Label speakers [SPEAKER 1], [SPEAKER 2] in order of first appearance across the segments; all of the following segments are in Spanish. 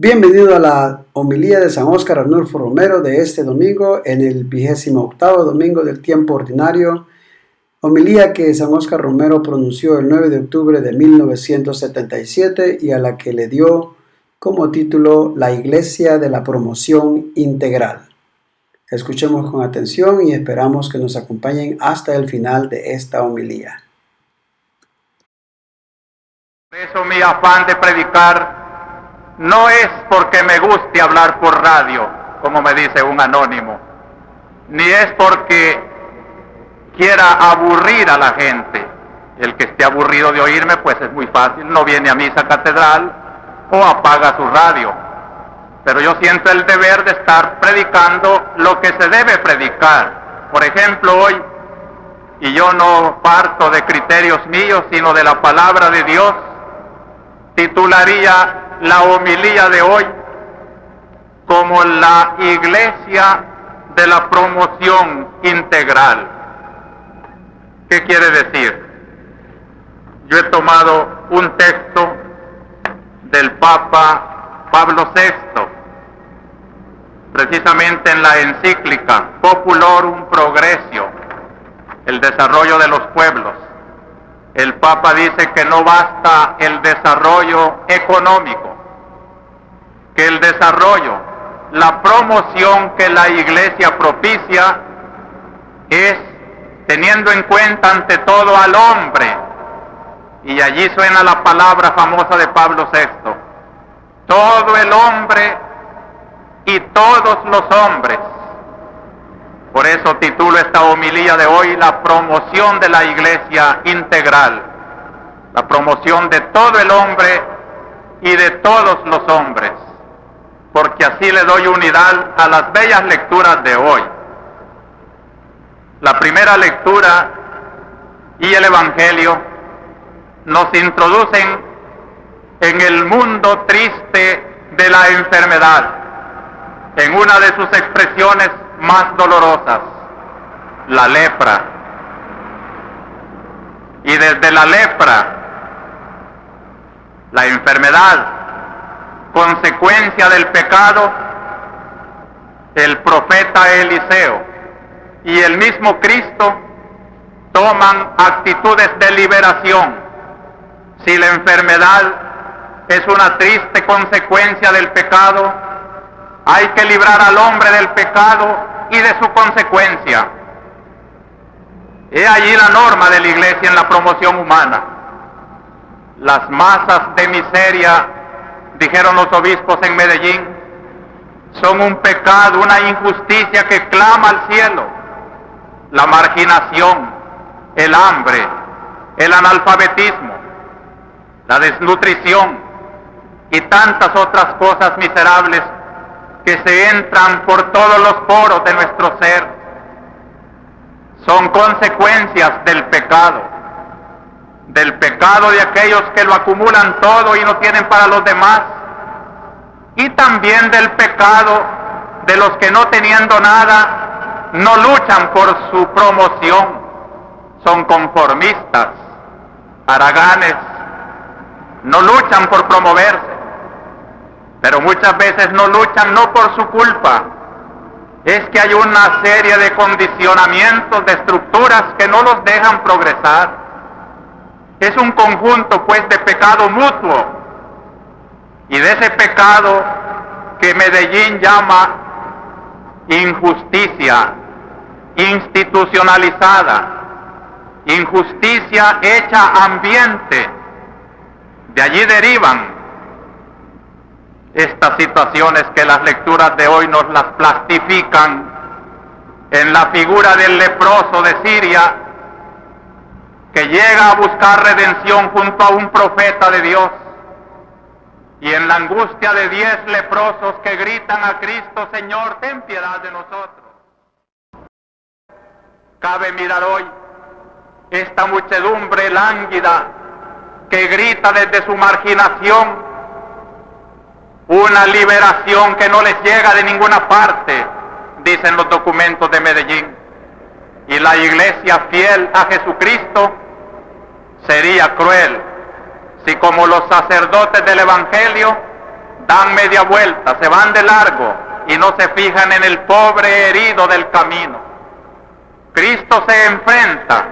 [SPEAKER 1] Bienvenido a la homilía de San Óscar Arnulfo Romero de este domingo, en el 28º domingo del tiempo ordinario. Homilía que San Óscar Romero pronunció el 9 de octubre de 1977 y a la que le dio como título La Iglesia de la Promoción Integral. Escuchemos con atención y esperamos que nos acompañen hasta el final de esta homilía.
[SPEAKER 2] Por eso mi afán de predicar no es porque me guste hablar por radio, como me dice un anónimo, ni es porque quiera aburrir a la gente. El que esté aburrido de oírme, pues es muy fácil, no viene a misa catedral o apaga su radio. Pero yo siento el deber de estar predicando lo que se debe predicar. Por ejemplo, hoy, y yo no parto de criterios míos, sino de la palabra de Dios, titularía la homilía de hoy como la Iglesia de la Promoción Integral. ¿Qué quiere decir? Yo he tomado un texto del Papa Pablo VI, precisamente en la encíclica Populorum Progressio, el desarrollo de los pueblos. El Papa dice que no basta el desarrollo económico, que el desarrollo, la promoción que la Iglesia propicia es teniendo en cuenta ante todo al hombre. Y allí suena la palabra famosa de Pablo VI. Todo el hombre y todos los hombres. Por eso titulo esta homilía de hoy La promoción de la Iglesia integral. La promoción de todo el hombre y de todos los hombres. Porque así le doy unidad a las bellas lecturas de hoy. La primera lectura y el Evangelio nos introducen en el mundo triste de la enfermedad, en una de sus expresiones más dolorosas, la lepra. Y desde la lepra, la enfermedad, consecuencia del pecado, el profeta Eliseo y el mismo Cristo toman actitudes de liberación. Si la enfermedad es una triste consecuencia del pecado, hay que librar al hombre del pecado y de su consecuencia. He allí la norma de la Iglesia en la promoción humana. Las masas de miseria, dijeron los obispos en Medellín, son un pecado, una injusticia que clama al cielo. La marginación, el hambre, el analfabetismo, la desnutrición y tantas otras cosas miserables que se entran por todos los poros de nuestro ser, son consecuencias del pecado de aquellos que lo acumulan todo y no tienen para los demás, y también del pecado de los que no teniendo nada, no luchan por su promoción, son conformistas, haraganes, no luchan por promoverse. Pero muchas veces no luchan no por su culpa, es que hay una serie de condicionamientos, de estructuras que no los dejan progresar. Es un conjunto pues de pecado mutuo, y de ese pecado que Medellín llama injusticia institucionalizada, injusticia hecha ambiente. De allí derivan estas situaciones que las lecturas de hoy nos las plastifican en la figura del leproso de Siria, que llega a buscar redención junto a un profeta de Dios, y en la angustia de 10 leprosos que gritan a Cristo: Señor, ten piedad de nosotros. Cabe mirar hoy esta muchedumbre lánguida que grita desde su marginación una liberación que no les llega de ninguna parte, dicen los documentos de Medellín. Y la Iglesia fiel a Jesucristo sería cruel si, como los sacerdotes del Evangelio, dan media vuelta, se van de largo y no se fijan en el pobre herido del camino. Cristo se enfrenta,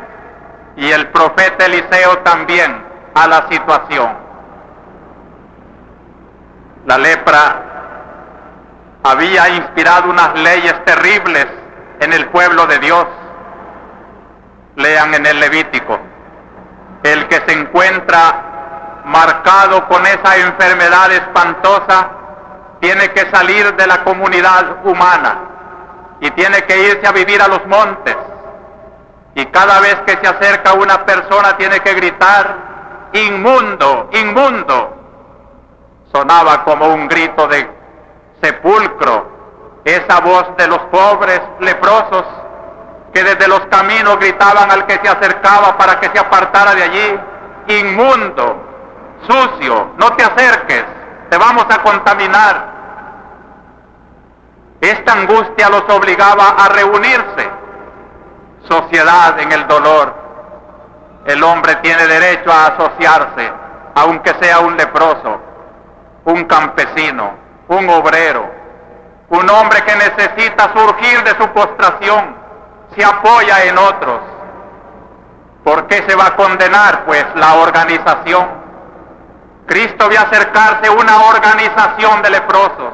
[SPEAKER 2] y el profeta Eliseo también, a la situación. La lepra había inspirado unas leyes terribles en el pueblo de Dios. Lean en el Levítico: el que se encuentra marcado con esa enfermedad espantosa tiene que salir de la comunidad humana y tiene que irse a vivir a los montes. Y cada vez que se acerca una persona tiene que gritar: inmundo, inmundo. Sonaba como un grito de sepulcro, esa voz de los pobres leprosos que desde los caminos gritaban al que se acercaba para que se apartara de allí: inmundo, sucio, no te acerques, te vamos a contaminar. Esta angustia los obligaba a reunirse. Sociedad en el dolor. El hombre tiene derecho a asociarse, aunque sea un leproso, un campesino, un obrero, un hombre que necesita surgir de su postración, se apoya en otros. ¿Por qué se va a condenar, pues, la organización? Cristo vio acercarse una organización de leprosos.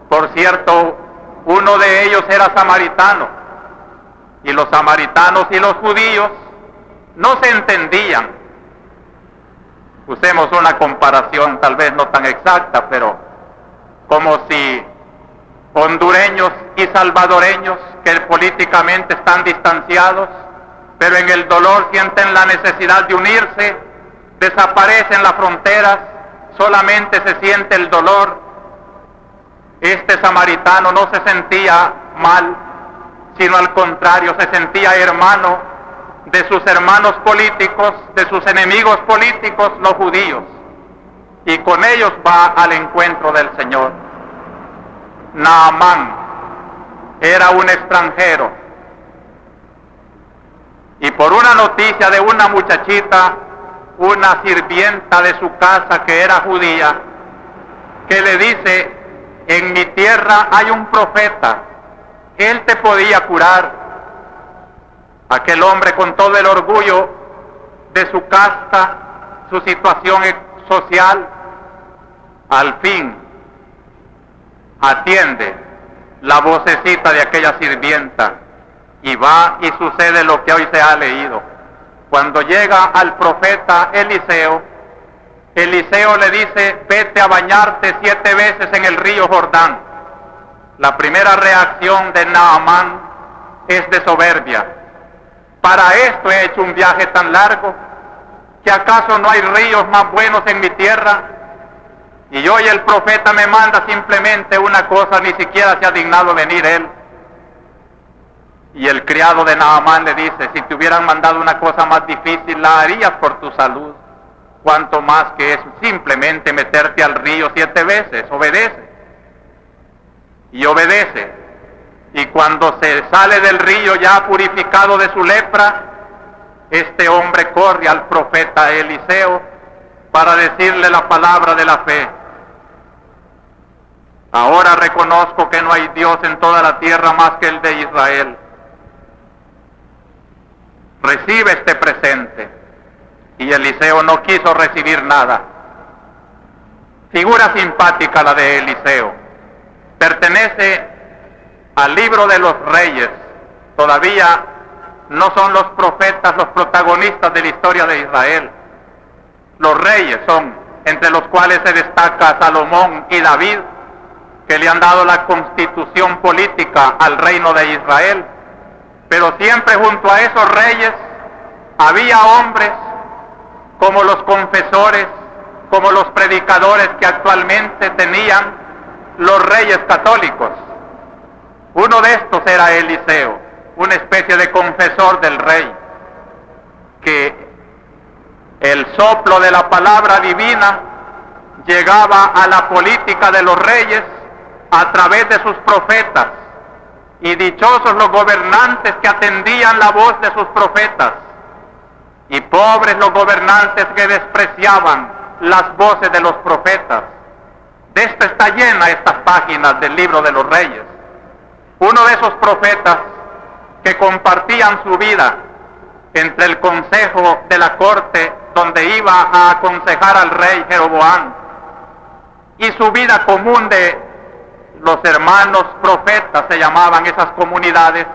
[SPEAKER 2] Por cierto, uno de ellos era samaritano, y los samaritanos y los judíos no se entendían. Usemos una comparación tal vez no tan exacta, pero como si hondureños y salvadoreños, que políticamente están distanciados, pero en el dolor sienten la necesidad de unirse, desaparecen las fronteras, solamente se siente el dolor. Este samaritano no se sentía mal, sino al contrario, se sentía hermano de sus hermanos políticos, de sus enemigos políticos, los judíos, y con ellos va al encuentro del Señor. Naamán era un extranjero, y por una noticia de una muchachita, una sirvienta de su casa que era judía, que le dice: en mi tierra hay un profeta, él te podía curar. Aquel hombre, con todo el orgullo de su casta, su situación social, al fin atiende la vocecita de aquella sirvienta y va y sucede lo que hoy se ha leído. Cuando llega al profeta Eliseo, Eliseo le dice: vete a bañarte 7 veces en el río Jordán. La primera reacción de Naamán es de soberbia. ¿Para esto he hecho un viaje tan largo? ¿Que acaso no hay ríos más buenos en mi tierra? Y hoy el profeta me manda simplemente una cosa, ni siquiera se ha dignado venir él. Y el criado de Naamán le dice: si te hubieran mandado una cosa más difícil, la harías por tu salud. Cuanto más que es simplemente meterte al río 7 veces, obedece. Y obedece. Y cuando se sale del río ya purificado de su lepra, este hombre corre al profeta Eliseo para decirle la palabra de la fe. Ahora reconozco que no hay Dios en toda la tierra más que el de Israel. Recibe este presente. Y Eliseo no quiso recibir nada. Figura simpática la de Eliseo. Pertenece al libro de los reyes. Todavía no son los profetas los protagonistas de la historia de Israel. Los reyes son, entre los cuales se destaca Salomón y David, que le han dado la constitución política al reino de Israel. Pero siempre junto a esos reyes había hombres como los confesores, como los predicadores que actualmente tenían los reyes católicos. Uno de estos era Eliseo, una especie de confesor del rey, que el soplo de la palabra divina llegaba a la política de los reyes a través de sus profetas, y dichosos los gobernantes que atendían la voz de sus profetas, y pobres los gobernantes que despreciaban las voces de los profetas. De esto está llena estas páginas del libro de los Reyes. Uno de esos profetas que compartían su vida entre el consejo de la corte donde iba a aconsejar al rey Jeroboam y su vida común de los hermanos profetas, se llamaban esas comunidades,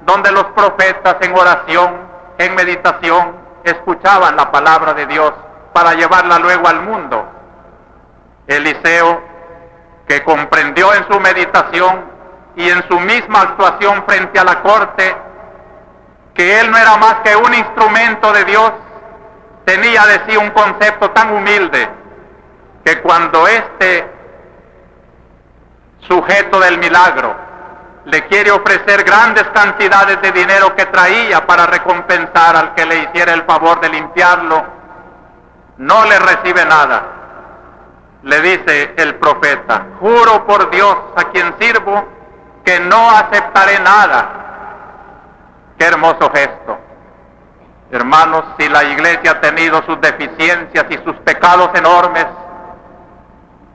[SPEAKER 2] donde los profetas en oración, en meditación, escuchaban la palabra de Dios para llevarla luego al mundo. Eliseo, que comprendió en su meditación y en su misma actuación frente a la corte que él no era más que un instrumento de Dios, tenía de sí un concepto tan humilde que cuando este sujeto del milagro le quiere ofrecer grandes cantidades de dinero que traía para recompensar al que le hiciera el favor de limpiarlo, no le recibe nada. Le dice el profeta: juro por Dios a quien sirvo que no aceptaré nada. Qué hermoso gesto. Hermanos, si la iglesia ha tenido sus deficiencias y sus pecados enormes,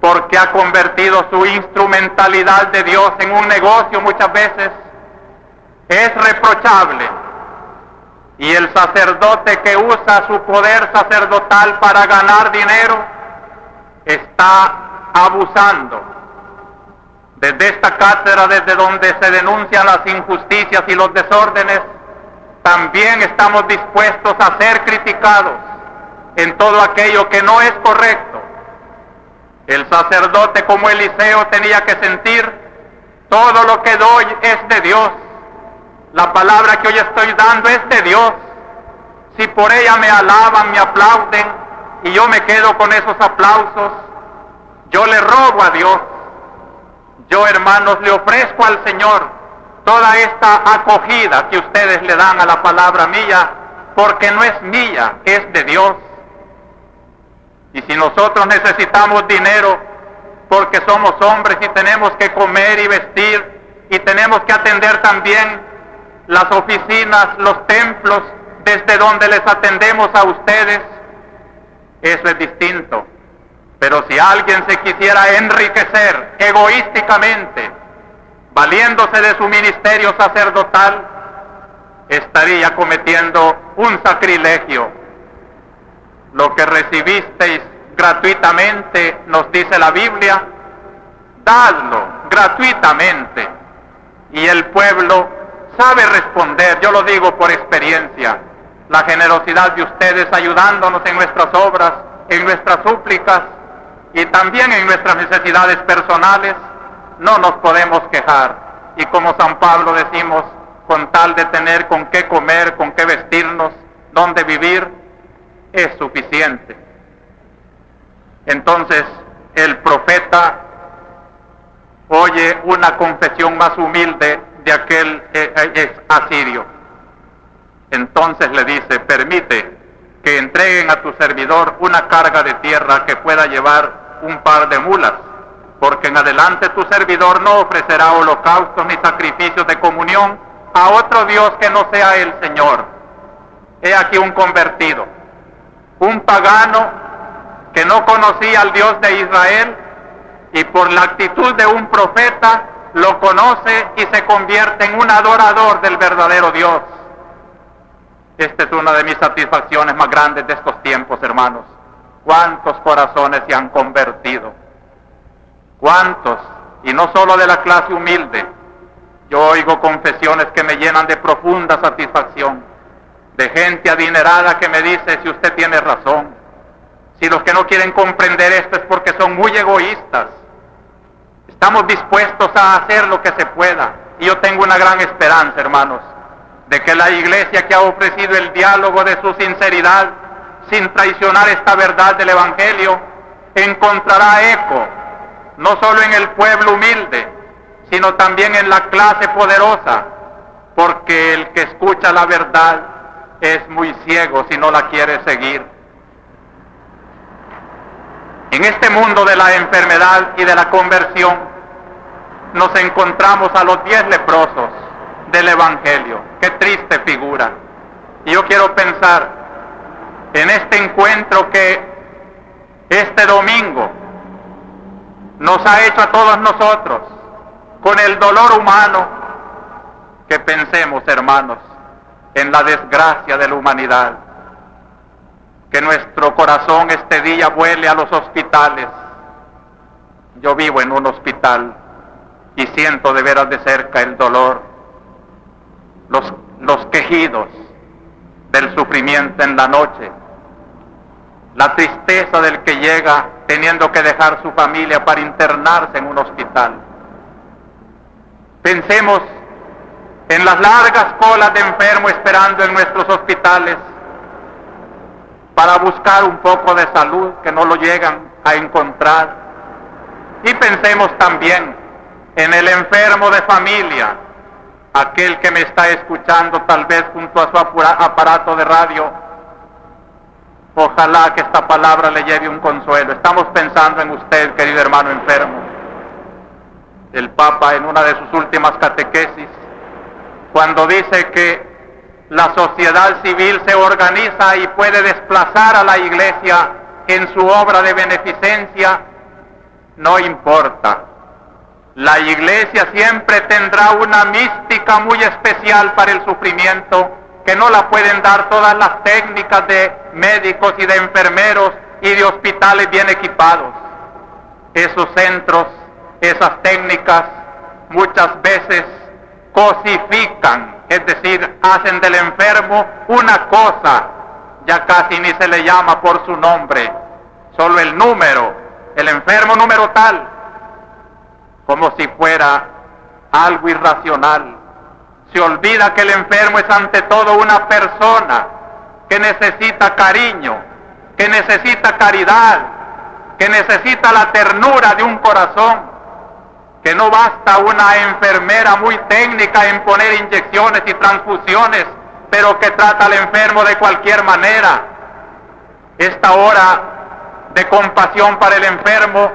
[SPEAKER 2] porque ha convertido su instrumentalidad de Dios en un negocio muchas veces, es reprochable. Y el sacerdote que usa su poder sacerdotal para ganar dinero está abusando. Desde esta cátedra, desde donde se denuncian las injusticias y los desórdenes, también estamos dispuestos a ser criticados en todo aquello que no es correcto. El sacerdote, como Eliseo, tenía que sentir: todo lo que doy es de Dios. La palabra que hoy estoy dando es de Dios. Si por ella me alaban, me aplauden, y yo me quedo con esos aplausos, yo le robo a Dios. Yo, hermanos, le ofrezco al Señor toda esta acogida que ustedes le dan a la palabra mía, porque no es mía, es de Dios. Y si nosotros necesitamos dinero porque somos hombres y tenemos que comer y vestir y tenemos que atender también las oficinas, los templos desde donde les atendemos a ustedes, eso es distinto. Pero si alguien se quisiera enriquecer egoísticamente, valiéndose de su ministerio sacerdotal, estaría cometiendo un sacrilegio. Lo que recibisteis gratuitamente, nos dice la Biblia, dadlo gratuitamente. Y el pueblo sabe responder, yo lo digo por experiencia. La generosidad de ustedes ayudándonos en nuestras obras, en nuestras súplicas y también en nuestras necesidades personales, no nos podemos quejar. Y como San Pablo decimos, con tal de tener con qué comer, con qué vestirnos, dónde vivir, es suficiente. Entonces el profeta oye una confesión más humilde de aquel asirio. Entonces le dice: permite que entreguen a tu servidor una carga de tierra que pueda llevar un par de mulas, porque en adelante tu servidor no ofrecerá holocaustos ni sacrificios de comunión a otro Dios que no sea el Señor. He aquí un convertido, un pagano que no conocía al Dios de Israel, y por la actitud de un profeta lo conoce y se convierte en un adorador del verdadero Dios. Esta es una de mis satisfacciones más grandes de estos tiempos, hermanos. ¿Cuántos corazones se han convertido? ¿Cuántos? Y no solo de la clase humilde. Yo oigo confesiones que me llenan de profunda satisfacción, de gente adinerada que me dice: si usted tiene razón, si los que no quieren comprender esto es porque son muy egoístas. Estamos dispuestos a hacer lo que se pueda. Y yo tengo una gran esperanza, hermanos, de que la iglesia, que ha ofrecido el diálogo de su sinceridad, sin traicionar esta verdad del Evangelio, encontrará eco, no solo en el pueblo humilde, sino también en la clase poderosa, porque el que escucha la verdad es muy ciego si no la quiere seguir. En este mundo de la enfermedad y de la conversión, nos encontramos a los 10 leprosos del Evangelio. Qué triste figura. Y yo quiero pensar en este encuentro que este domingo nos ha hecho a todos nosotros, con el dolor humano, que pensemos, hermanos, en la desgracia de la humanidad. Que nuestro corazón este día vuele a los hospitales. Yo vivo en un hospital y siento de veras de cerca el dolor, los quejidos del sufrimiento en la noche, la tristeza del que llega teniendo que dejar su familia para internarse en un hospital. Pensemos en las largas colas de enfermos esperando en nuestros hospitales para buscar un poco de salud que no lo llegan a encontrar. Y pensemos también en el enfermo de familia, aquel que me está escuchando tal vez junto a su aparato de radio. Ojalá que esta palabra le lleve un consuelo. Estamos pensando en usted, querido hermano enfermo. El Papa, en una de sus últimas catequesis, cuando dice que la sociedad civil se organiza y puede desplazar a la Iglesia en su obra de beneficencia, no importa. La Iglesia siempre tendrá una mística muy especial para el sufrimiento, que no la pueden dar todas las técnicas de médicos y de enfermeros y de hospitales bien equipados. Esos centros, esas técnicas, muchas veces cosifican, es decir, hacen del enfermo una cosa, ya casi ni se le llama por su nombre, solo el número, el enfermo número tal, como si fuera algo irracional. Se olvida que el enfermo es ante todo una persona que necesita cariño, que necesita caridad, que necesita la ternura de un corazón, que no basta una enfermera muy técnica en poner inyecciones y transfusiones, pero que trata al enfermo de cualquier manera. Esta hora de compasión para el enfermo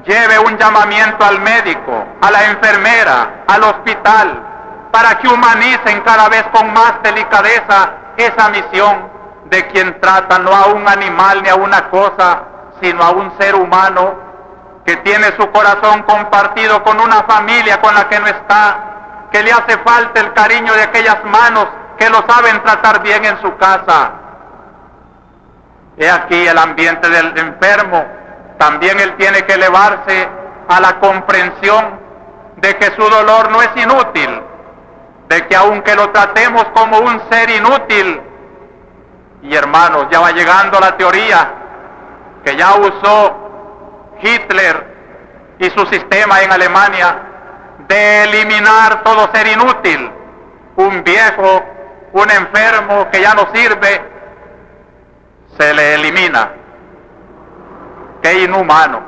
[SPEAKER 2] lleve un llamamiento al médico, a la enfermera, al hospital, para que humanicen cada vez con más delicadeza esa misión de quien trata no a un animal ni a una cosa, sino a un ser humano que tiene su corazón compartido con una familia con la que no está, que le hace falta el cariño de aquellas manos que lo saben tratar bien en su casa. He aquí el ambiente del enfermo. También él tiene que elevarse a la comprensión de que su dolor no es inútil, de que aunque lo tratemos como un ser inútil, y hermanos, ya va llegando la teoría que ya usó Hitler y su sistema en Alemania, de eliminar todo ser inútil, un viejo, un enfermo que ya no sirve, se le elimina. ¡Qué inhumano!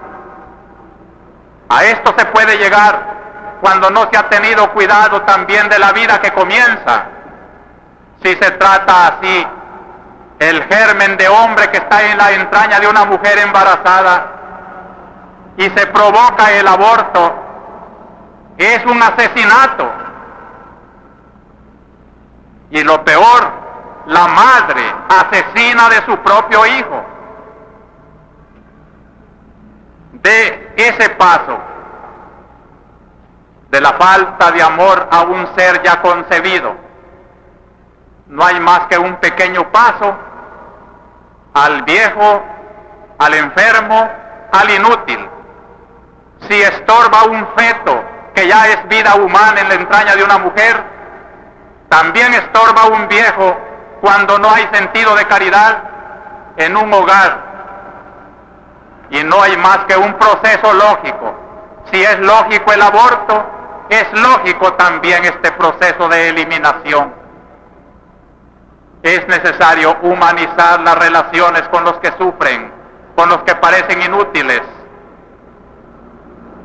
[SPEAKER 2] A esto se puede llegar cuando no se ha tenido cuidado también de la vida que comienza. Si se trata así, el germen de hombre que está en la entraña de una mujer embarazada y se provoca el aborto, es un asesinato. Y lo peor, la madre asesina de su propio hijo. De ese paso, de la falta de amor a un ser ya concebido, no hay más que un pequeño paso al viejo, al enfermo, al inútil. Si estorba un feto que ya es vida humana en la entraña de una mujer, también estorba un viejo cuando no hay sentido de caridad en un hogar. Y no hay más que un proceso lógico. Si es lógico el aborto, es lógico también este proceso de eliminación. Es necesario humanizar las relaciones con los que sufren, con los que parecen inútiles.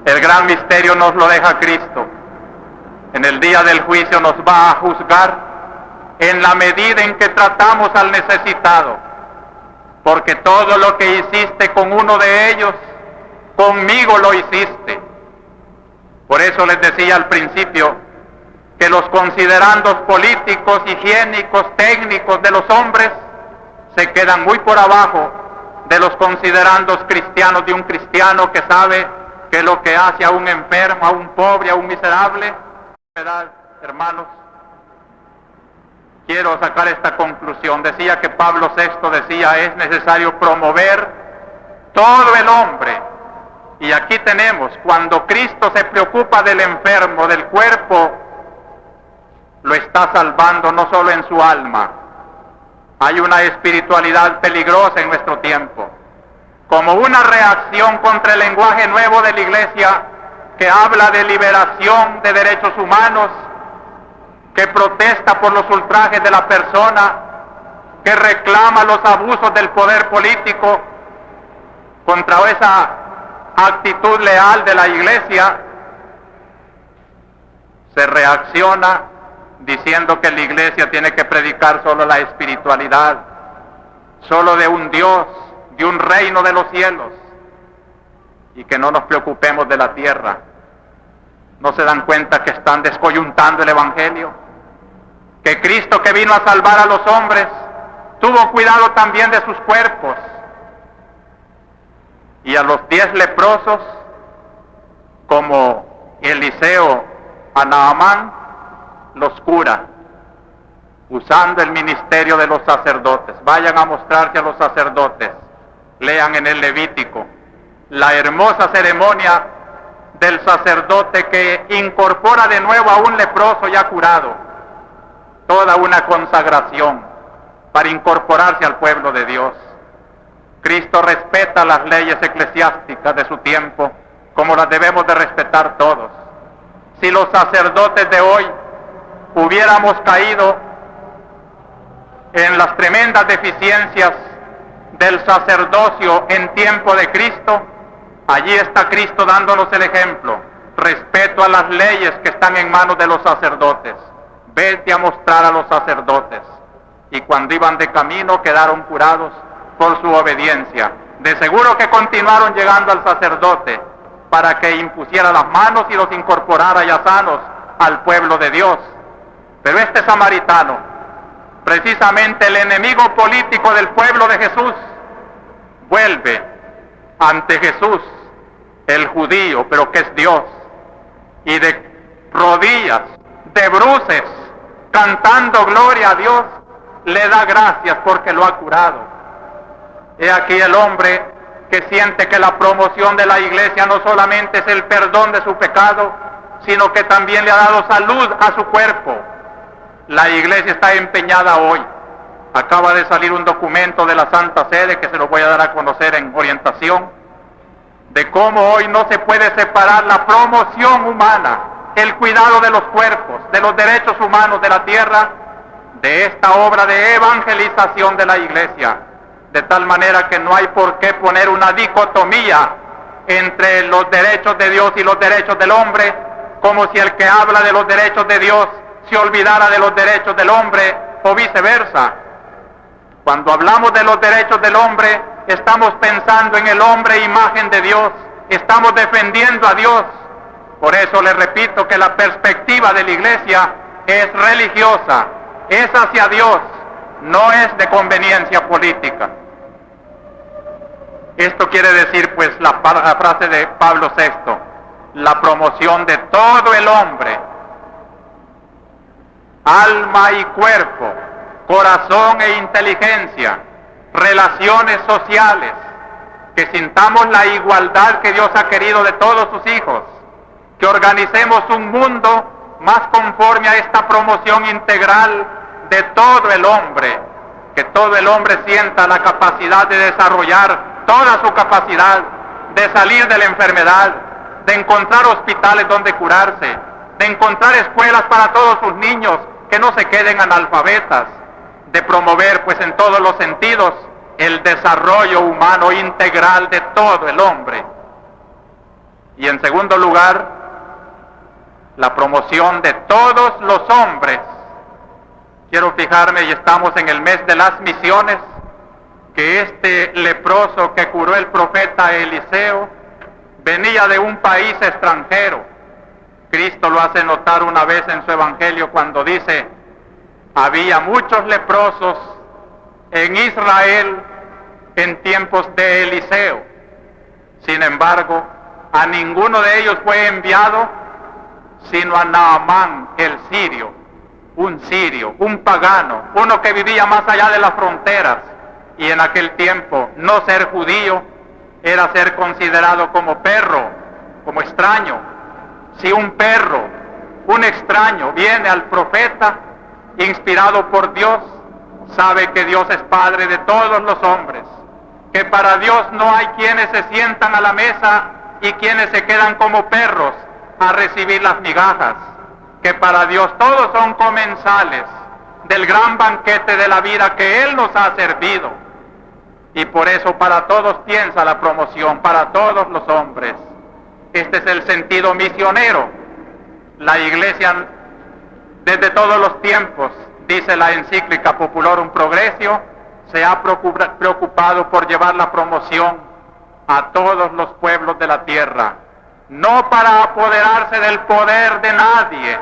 [SPEAKER 2] El gran misterio nos lo deja Cristo. En el día del juicio nos va a juzgar en la medida en que tratamos al necesitado, porque todo lo que hiciste con uno de ellos, conmigo lo hiciste. Por eso les decía al principio que los considerandos políticos, higiénicos, técnicos de los hombres se quedan muy por abajo de los considerandos cristianos de un cristiano que sabe que lo que hace a un enfermo, a un pobre, a un miserable, ¿verdad, hermanos? Quiero sacar esta conclusión. Decía que Pablo VI decía, es necesario promover todo el hombre. Y aquí tenemos, cuando Cristo se preocupa del enfermo, del cuerpo, lo está salvando no solo en su alma. Hay una espiritualidad peligrosa en nuestro tiempo, como una reacción contra el lenguaje nuevo de la Iglesia, que habla de liberación de derechos humanos, que protesta por los ultrajes de la persona, que reclama los abusos del poder político. Contra esa actitud leal de la Iglesia se reacciona diciendo que la Iglesia tiene que predicar solo la espiritualidad, solo de un Dios, de un reino de los cielos, y que no nos preocupemos de la tierra. ¿No se dan cuenta que están descoyuntando el Evangelio? Que Cristo, que vino a salvar a los hombres, tuvo cuidado también de sus cuerpos. Y a los 10 leprosos, como Eliseo a Naamán, los cura, usando el ministerio de los sacerdotes. Vayan a mostrarse a los sacerdotes. Lean en el Levítico la hermosa ceremonia del sacerdote que incorpora de nuevo a un leproso ya curado. Toda una consagración para incorporarse al pueblo de Dios. Cristo respeta las leyes eclesiásticas de su tiempo, como las debemos de respetar todos. Si los sacerdotes de hoy hubiéramos caído en las tremendas deficiencias del sacerdocio en tiempo de Cristo, allí está Cristo dándonos el ejemplo. Respeto a las leyes que están en manos de los sacerdotes. Vete a mostrar a los sacerdotes. Y cuando iban de camino quedaron curados por su obediencia. De seguro que continuaron llegando al sacerdote para que impusiera las manos y los incorporara ya sanos al pueblo de Dios. Pero este samaritano, precisamente el enemigo político del pueblo de Jesús, vuelve ante Jesús, el judío, pero que es Dios, y de rodillas, de bruces, cantando gloria a Dios, le da gracias porque lo ha curado. He aquí el hombre que siente que la promoción de la Iglesia no solamente es el perdón de su pecado, sino que también le ha dado salud a su cuerpo. La Iglesia está empeñada hoy. Acaba de salir un documento de la Santa Sede, que se lo voy a dar a conocer en orientación, de cómo hoy no se puede separar la promoción humana, el cuidado de los cuerpos, de los derechos humanos de la tierra, de esta obra de evangelización de la Iglesia, de tal manera que no hay por qué poner una dicotomía entre los derechos de Dios y los derechos del hombre, como si el que habla de los derechos de Dios se olvidara de los derechos del hombre, o viceversa. Cuando hablamos de los derechos del hombre, estamos pensando en el hombre imagen de Dios, estamos defendiendo a Dios. Por eso les repito que la perspectiva de la Iglesia es religiosa, es hacia Dios, no es de conveniencia política. Esto quiere decir, pues, la frase de Pablo VI, la promoción de todo el hombre, alma y cuerpo, corazón e inteligencia, relaciones sociales, que sintamos la igualdad que Dios ha querido de todos sus hijos, que organicemos un mundo más conforme a esta promoción integral de todo el hombre, que todo el hombre sienta la capacidad de desarrollar toda su capacidad, de salir de la enfermedad, de encontrar hospitales donde curarse, de encontrar escuelas para todos sus niños, que no se queden analfabetas, de promover, pues, en todos los sentidos, el desarrollo humano integral de todo el hombre. Y en segundo lugar, la promoción de todos los hombres. Quiero fijarme, y estamos en el mes de las misiones, que este leproso que curó el profeta Eliseo venía de un país extranjero. Cristo lo hace notar una vez en su evangelio cuando dice: había muchos leprosos en Israel en tiempos de Eliseo. Sin embargo, a ninguno de ellos fue enviado sino a Naamán el sirio, un pagano, uno que vivía más allá de las fronteras, y en aquel tiempo no ser judío era ser considerado como perro, como extraño. Si un perro, un extraño, viene al profeta inspirado por Dios, sabe que Dios es Padre de todos los hombres, que para Dios no hay quienes se sientan a la mesa y quienes se quedan como perros a recibir las migajas, que para Dios todos son comensales del gran banquete de la vida que Él nos ha servido. Y por eso para todos piensa la promoción, para todos los hombres. Este es el sentido misionero. La Iglesia desde todos los tiempos, dice la encíclica Populorum Progressio, se ha preocupado por llevar la promoción a todos los pueblos de la tierra, no para apoderarse del poder de nadie.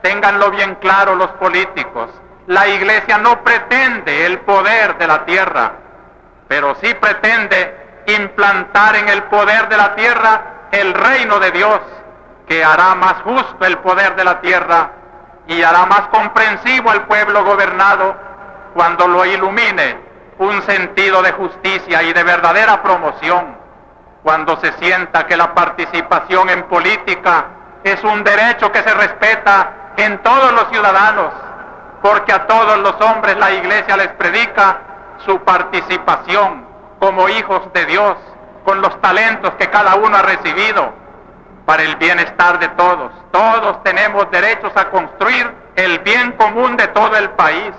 [SPEAKER 2] Ténganlo bien claro los políticos. La Iglesia no pretende el poder de la tierra, pero sí pretende implantar en el poder de la tierra el reino de Dios, que hará más justo el poder de la tierra y hará más comprensivo al pueblo gobernado cuando lo ilumine un sentido de justicia y de verdadera promoción, cuando se sienta que la participación en política es un derecho que se respeta en todos los ciudadanos, porque a todos los hombres la Iglesia les predica su participación como hijos de Dios, con los talentos que cada uno ha recibido, para el bienestar de todos. Todos tenemos derechos a construir el bien común de todo el país.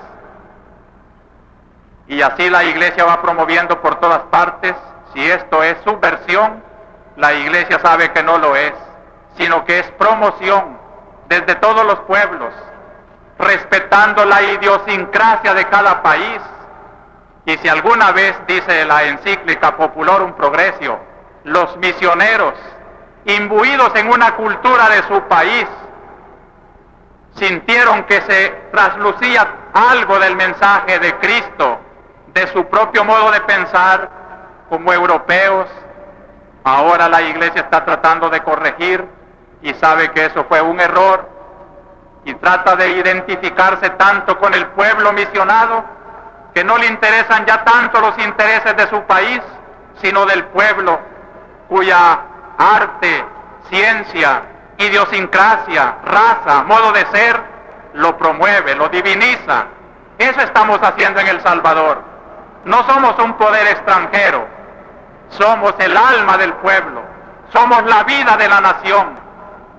[SPEAKER 2] Y así la Iglesia va promoviendo por todas partes. Si esto es subversión, la Iglesia sabe que no lo es, sino que es promoción desde todos los pueblos, respetando la idiosincrasia de cada país. Y si alguna vez, dice la encíclica Populorum Progressio, los misioneros, imbuidos en una cultura de su país, sintieron que se traslucía algo del mensaje de Cristo, de su propio modo de pensar como europeos, ahora la Iglesia está tratando de corregir y sabe que eso fue un error y trata de identificarse tanto con el pueblo misionado que no le interesan ya tanto los intereses de su país, sino del pueblo cuya arte, ciencia, idiosincrasia, raza, modo de ser, lo promueve, lo diviniza. Eso estamos haciendo en El Salvador. No somos un poder extranjero, somos el alma del pueblo, somos la vida de la nación.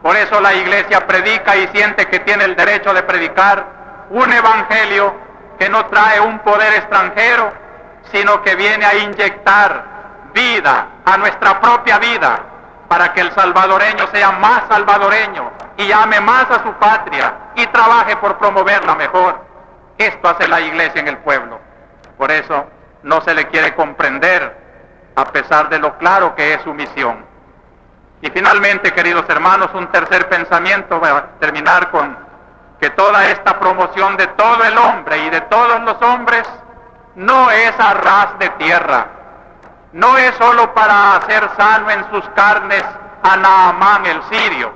[SPEAKER 2] Por eso la Iglesia predica y siente que tiene el derecho de predicar un evangelio que no trae un poder extranjero, sino que viene a inyectar vida a nuestra propia vida, para que el salvadoreño sea más salvadoreño y ame más a su patria y trabaje por promoverla mejor. Esto hace la Iglesia en el pueblo. Por eso no se le quiere comprender, a pesar de lo claro que es su misión. Y finalmente, queridos hermanos, un tercer pensamiento para terminar con que toda esta promoción de todo el hombre y de todos los hombres no es a ras de tierra, no es solo para hacer sano en sus carnes a Naamán el sirio,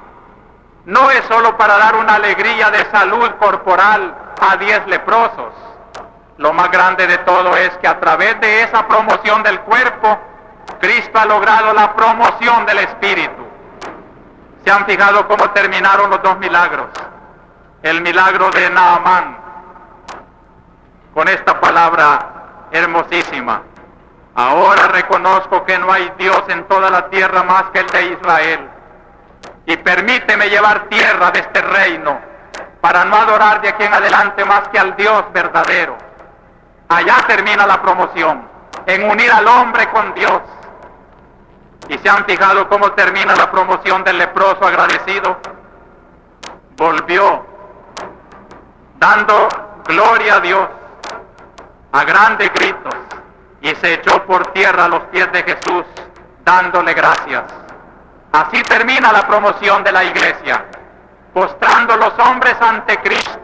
[SPEAKER 2] no es solo para dar una alegría de salud corporal a 10 leprosos. Lo más grande de todo es que a través de esa promoción del cuerpo, Cristo ha logrado la promoción del espíritu. ¿Se han fijado cómo terminaron los dos milagros? El milagro de Naamán, con esta palabra hermosísima: ahora reconozco que no hay Dios en toda la tierra más que el de Israel, y permíteme llevar tierra de este reino, para no adorar de aquí en adelante más que al Dios verdadero. Allá termina la promoción, en unir al hombre con Dios. ¿Y se han fijado cómo termina la promoción del leproso agradecido? Volvió, dando gloria a Dios, a grandes gritos, y se echó por tierra a los pies de Jesús, dándole gracias. Así termina la promoción de la Iglesia, postrando los hombres ante Cristo,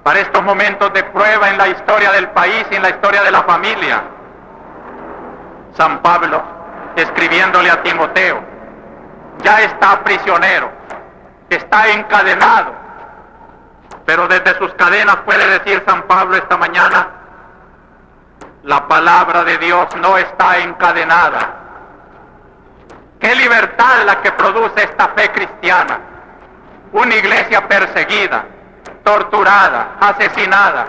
[SPEAKER 2] para estos momentos de prueba en la historia del país y en la historia de la familia. San Pablo, escribiéndole a Timoteo, ya está prisionero, está encadenado, pero desde sus cadenas puede decir San Pablo esta mañana: la palabra de Dios no está encadenada. ¡Qué libertad la que produce esta fe cristiana! Una iglesia perseguida, torturada, asesinada,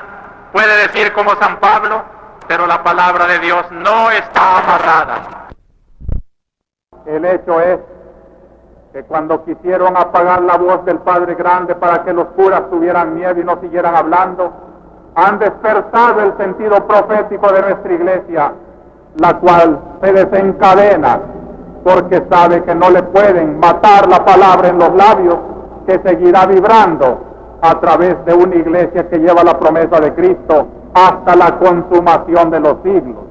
[SPEAKER 2] puede decir como San Pablo, pero la palabra de Dios no está amarrada. El hecho es que cuando quisieron apagar la voz del Padre Grande para que los curas tuvieran miedo y no siguieran hablando, han despertado el sentido profético de nuestra iglesia, la cual se desencadena porque sabe que no le pueden matar la palabra en los labios, que seguirá vibrando a través de una iglesia que lleva la promesa de Cristo hasta la consumación de los siglos.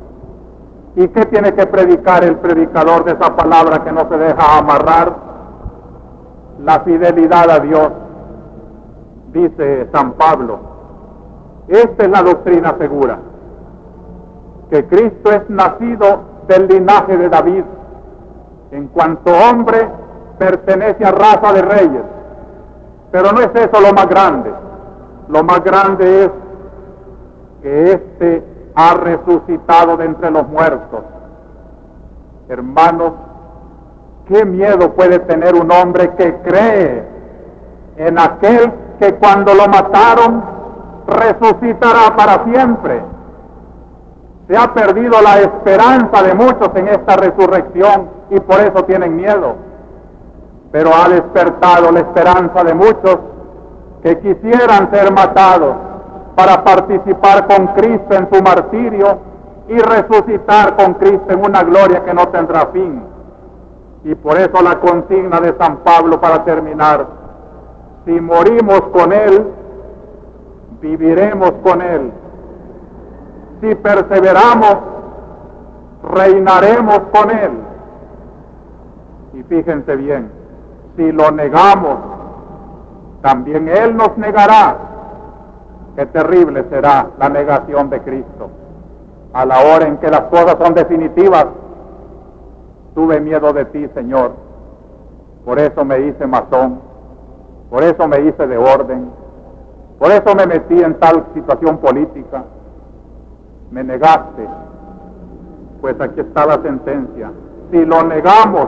[SPEAKER 2] ¿Y qué tiene que predicar el predicador de esa palabra que no se deja amarrar? La fidelidad a Dios. Dice San Pablo, esta es la doctrina segura, que Cristo es nacido del linaje de David. En cuanto hombre, pertenece a raza de reyes. Pero no es eso lo más grande. Lo más grande es que éste ha resucitado de entre los muertos. Hermanos, ¿qué miedo puede tener un hombre que cree en aquel que cuando lo mataron resucitará para siempre? Se ha perdido la esperanza de muchos en esta resurrección y por eso tienen miedo. Pero ha despertado la esperanza de muchos que quisieran ser matados para participar con Cristo en su martirio y resucitar con Cristo en una gloria que no tendrá fin. Y por eso la consigna de San Pablo para terminar: si morimos con Él, viviremos con Él. Si perseveramos, reinaremos con Él. Y fíjense bien, si lo negamos, también Él nos negará. Qué terrible será la negación de Cristo. A la hora en que las cosas son definitivas, tuve miedo de ti, Señor. Por eso me hice masón, por eso me hice de orden, por eso me metí en tal situación política. Me negaste. Pues aquí está la sentencia. Si lo negamos,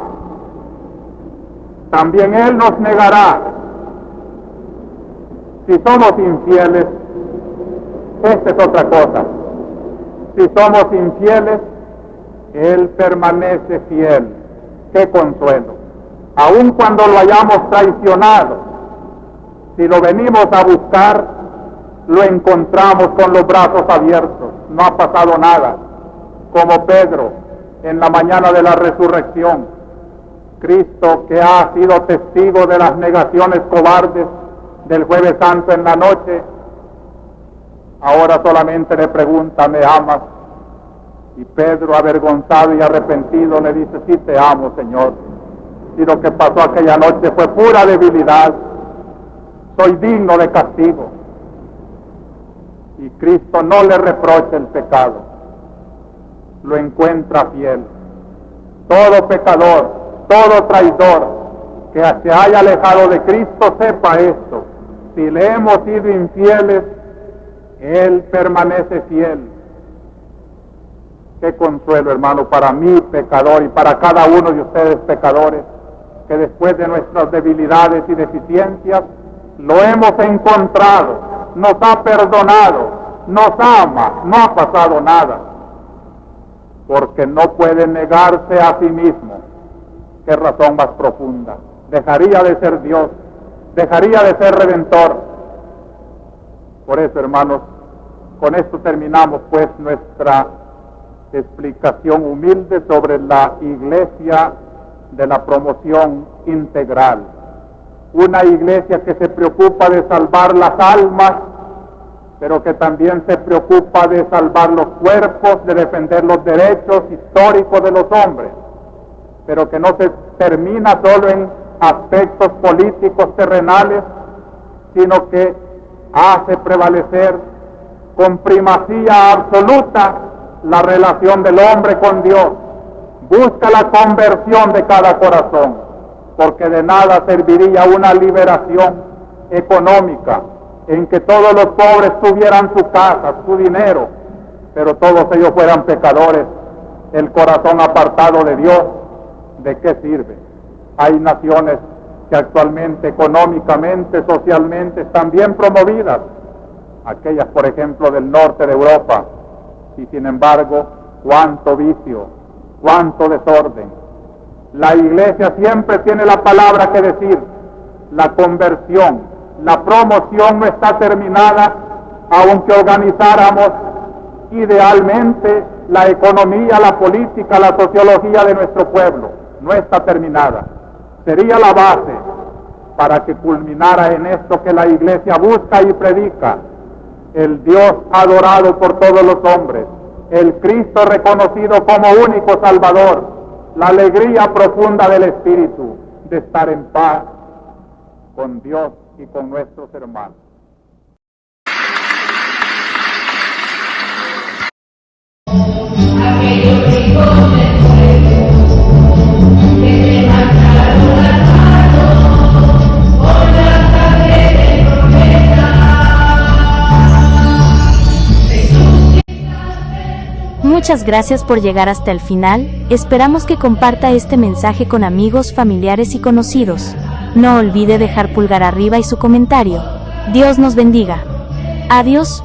[SPEAKER 2] también Él nos negará. Si somos infieles, esta es otra cosa. Si somos infieles, Él permanece fiel. ¡Qué consuelo! Aun cuando lo hayamos traicionado, si lo venimos a buscar, lo encontramos con los brazos abiertos. No ha pasado nada. Como Pedro en la mañana de la resurrección, Cristo, que ha sido testigo de las negaciones cobardes del Jueves Santo en la noche, ahora solamente le pregunta: ¿me amas? Y Pedro, avergonzado y arrepentido, le dice: sí te amo, Señor. Si lo que pasó aquella noche fue pura debilidad, soy digno de castigo. Y Cristo no le reprocha el pecado, lo encuentra fiel. Todo pecador, todo traidor que se haya alejado de Cristo, sepa esto: si le hemos sido infieles, Él permanece fiel. Qué consuelo, hermano, para mí, pecador, y para cada uno de ustedes, pecadores, que después de nuestras debilidades y deficiencias, lo hemos encontrado, nos ha perdonado, nos ama, no ha pasado nada, porque no puede negarse a sí mismo. Qué razón más profunda. Dejaría de ser Dios, dejaría de ser Redentor. Por eso, hermanos, con esto terminamos pues nuestra explicación humilde sobre la iglesia de la promoción integral. Una iglesia que se preocupa de salvar las almas, pero que también se preocupa de salvar los cuerpos, de defender los derechos históricos de los hombres, pero que no se termina solo en aspectos políticos terrenales, sino que hace prevalecer con primacía absoluta la relación del hombre con Dios. Busca la conversión de cada corazón, porque de nada serviría una liberación económica en que todos los pobres tuvieran su casa, su dinero, pero todos ellos fueran pecadores, el corazón apartado de Dios. ¿De qué sirve? Hay naciones que actualmente económicamente, socialmente están bien promovidas, aquellas por ejemplo del norte de Europa, y sin embargo, cuánto vicio, cuánto desorden. La Iglesia siempre tiene la palabra que decir. La conversión, la promoción no está terminada, aunque organizáramos idealmente la economía, la política, la sociología de nuestro pueblo. No está terminada. Sería la base para que culminara en esto que la Iglesia busca y predica: el Dios adorado por todos los hombres, el Cristo reconocido como único Salvador, la alegría profunda del Espíritu de estar en paz con Dios y con nuestros hermanos.
[SPEAKER 3] Muchas gracias por llegar hasta el final. Esperamos que comparta este mensaje con amigos, familiares y conocidos. No olvide dejar pulgar arriba y su comentario. Dios nos bendiga. Adiós.